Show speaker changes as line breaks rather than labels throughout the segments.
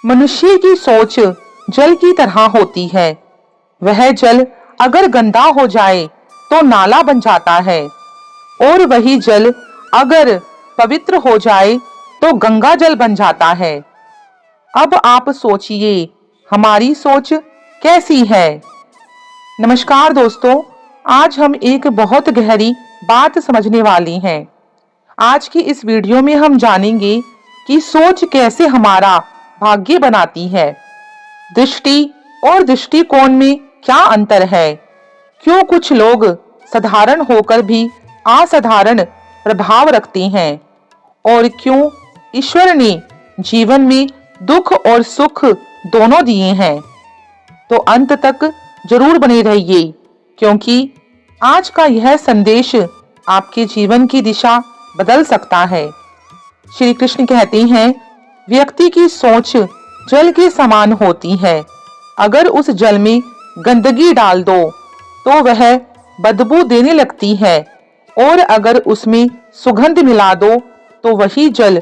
मनुष्य की सोच जल की तरह होती है। वह जल अगर गंदा हो जाए तो नाला बन जाता है और वही जल अगर पवित्र हो जाए तो गंगा जल बन जाता है। अब आप सोचिए हमारी सोच कैसी है। नमस्कार दोस्तों, आज हम एक बहुत गहरी बात समझने वाली हैं। आज की इस वीडियो में हम जानेंगे कि सोच कैसे हमारा भाग्य बनाती है। दृष्टि और दृष्टिकोण में क्या अंतर है, क्यों कुछ लोग साधारण होकर भी असाधारण प्रभाव रखते हैं और क्यों ईश्वर ने जीवन में दुख और सुख दोनों दिए हैं। तो अंत तक जरूर बने रहिए, क्योंकि आज का यह संदेश आपके जीवन की दिशा बदल सकता है। श्री कृष्ण कहते हैं, व्यक्ति की सोच जल के समान होती है। अगर उस जल में गंदगी डाल दो तो वह बदबू देने लगती है और अगर उसमें सुगंध मिला दो तो वही जल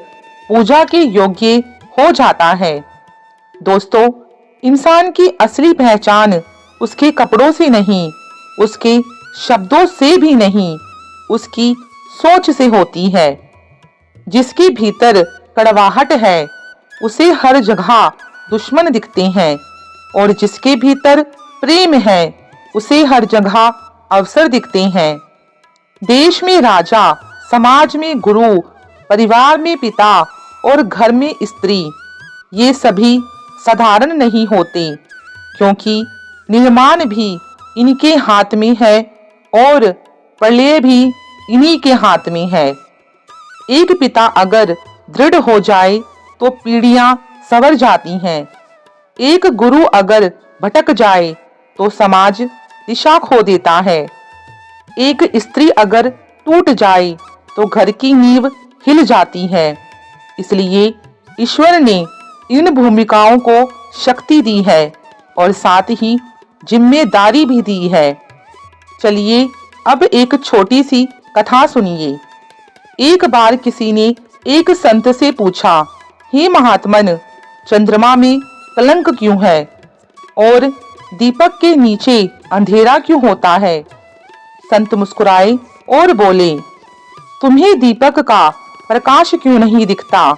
पूजा के योग्य हो जाता है। दोस्तों, इंसान की असली पहचान उसके कपड़ों से नहीं, उसके शब्दों से भी नहीं, उसकी सोच से होती है। जिसके भीतर कड़वाहट है उसे हर जगह दुश्मन दिखते हैं और जिसके भीतर प्रेम है उसे हर जगह अवसर दिखते हैं। देश में राजा, समाज में गुरु, परिवार में पिता और घर में स्त्री, ये सभी साधारण नहीं होते, क्योंकि निर्माण भी इनके हाथ में है और प्रलय भी इन्हीं के हाथ में है। एक पिता अगर दृढ़ हो जाए तो पीढ़ियां संवर जाती हैं। एक गुरु अगर भटक जाए तो समाज दिशा खो देता है। एक स्त्री अगर टूट जाए तो घर की नींव हिल जाती है। इसलिए ईश्वर ने इन भूमिकाओं को शक्ति दी है और साथ ही जिम्मेदारी भी दी है। चलिए अब एक छोटी सी कथा सुनिए। एक बार किसी ने एक संत से पूछा, हे महात्मन, चंद्रमा में कलंक क्यों है और दीपक के नीचे अंधेरा क्यों होता है? संत मुस्कुराए और बोले, तुम्हें दीपक का प्रकाश क्यों नहीं दिखता?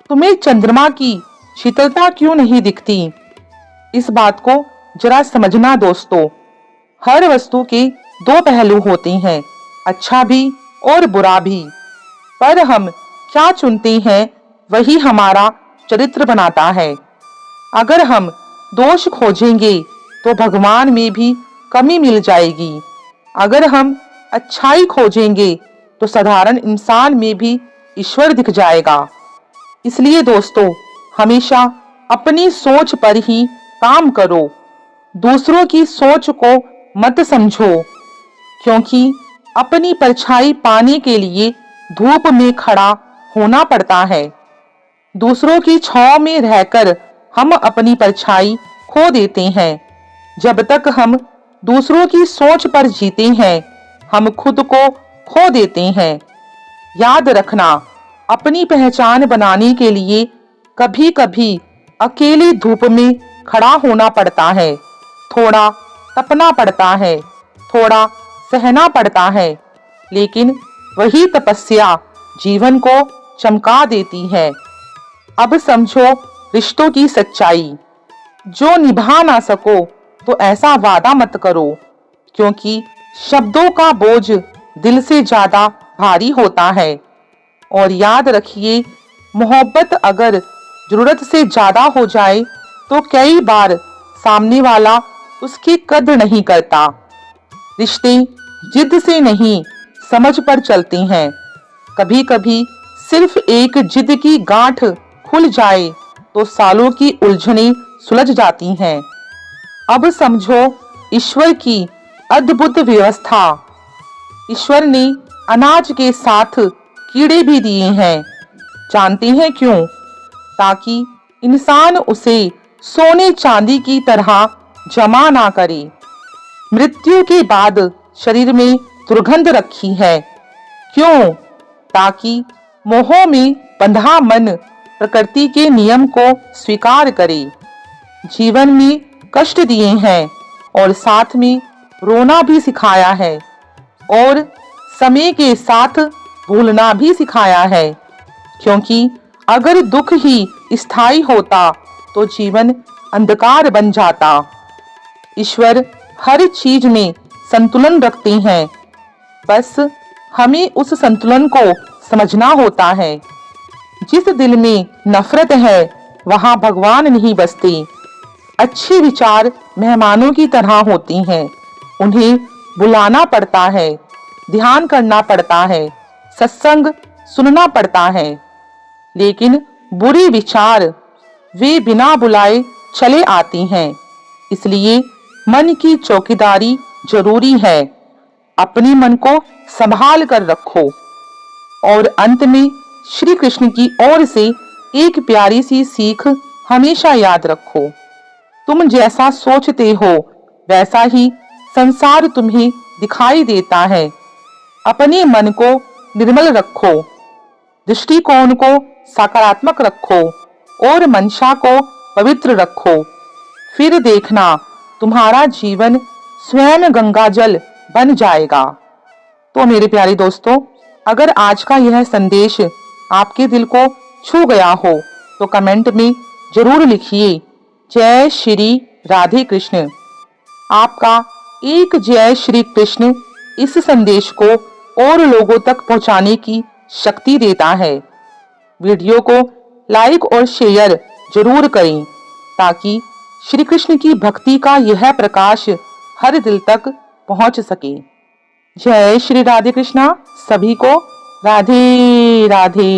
तुम्हें चंद्रमा की शीतलता क्यों नहीं दिखती? इस बात को जरा समझना दोस्तों। हर वस्तु के दो पहलू होते हैं, अच्छा भी और बुरा भी, पर हम क्या चुनते हैं वही हमारा चरित्र बनाता है। अगर हम दोष खोजेंगे तो भगवान में भी कमी मिल जाएगी। अगर हम अच्छाई खोजेंगे तो साधारण इंसान में भी ईश्वर दिख जाएगा। इसलिए दोस्तों, हमेशा अपनी सोच पर ही काम करो, दूसरों की सोच को मत समझो, क्योंकि अपनी परछाई पाने के लिए धूप में खड़ा होना पड़ता है। दूसरों की छांव में रहकर हम अपनी परछाई खो देते हैं। जब तक हम दूसरों की सोच पर जीते हैं, हम खुद को खो देते हैं। याद रखना, अपनी पहचान बनाने के लिए कभी कभी अकेली धूप में खड़ा होना पड़ता है, थोड़ा तपना पड़ता है, थोड़ा सहना पड़ता है, लेकिन वही तपस्या जीवन को चमका देती है। अब समझो रिश्तों की सच्चाई। जो निभा ना सको तो ऐसा वादा मत करो, क्योंकि शब्दों का बोझ दिल से ज्यादा भारी होता है। और याद रखिए, मोहब्बत अगर जरूरत से ज्यादा हो जाए तो कई बार सामने वाला उसकी कद्र नहीं करता। रिश्ते जिद से नहीं, समझ पर चलते हैं। कभी कभी सिर्फ एक जिद की गांठ खुल जाए तो सालों की उलझनें सुलझ जाती हैं। अब समझो ईश्वर की अद्भुत व्यवस्था। ईश्वर ने अनाज के साथ कीड़े भी दिए हैं। जानते हैं क्यों? ताकि इंसान उसे सोने चांदी की तरह जमा ना करे। मृत्यु के बाद शरीर में दुर्गंध रखी है। क्यों? ताकि मोह में बंधा मन प्रकृति के नियम को स्वीकार करे। जीवन में कष्ट दिए हैं और साथ में रोना भी सिखाया है और समय के साथ भूलना भी सिखाया है, क्योंकि अगर दुख ही स्थायी होता तो जीवन अंधकार बन जाता। ईश्वर हर चीज में संतुलन रखते हैं, बस हमें उस संतुलन को समझना होता है। जिस दिल में नफरत है वहां भगवान नहीं बसते। अच्छे विचार मेहमानों की तरह होते हैं, उन्हें बुलाना पड़ता है, ध्यान करना पड़ता है, सत्संग सुनना पड़ता है। लेकिन बुरे विचार वे बिना बुलाए चले आती हैं, इसलिए मन की चौकीदारी जरूरी है। अपने मन को संभाल कर रखो। और अंत में श्री कृष्ण की ओर से एक प्यारी सी सीख हमेशा याद रखो। तुम जैसा सोचते हो वैसा ही संसार तुम्हें दिखाई देता है। अपने मन को निर्मल रखो, दृष्टिकोण को सकारात्मक रखो और मंशा को पवित्र रखो। फिर देखना तुम्हारा जीवन स्वयं गंगा जल बन जाएगा। तो मेरे प्यारे दोस्तों, अगर आज का यह संदेश आपके दिल को छू गया हो तो कमेंट में जरूर लिखिए जय श्री राधे कृष्ण। आपका एक जय श्री कृष्ण इस संदेश को और लोगों तक पहुंचाने की शक्ति देता है। वीडियो को लाइक और शेयर जरूर करें ताकि श्री कृष्ण की भक्ति का यह प्रकाश हर दिल तक पहुंच सके। जय श्री राधे कृष्णा। सभी को राधे राधे।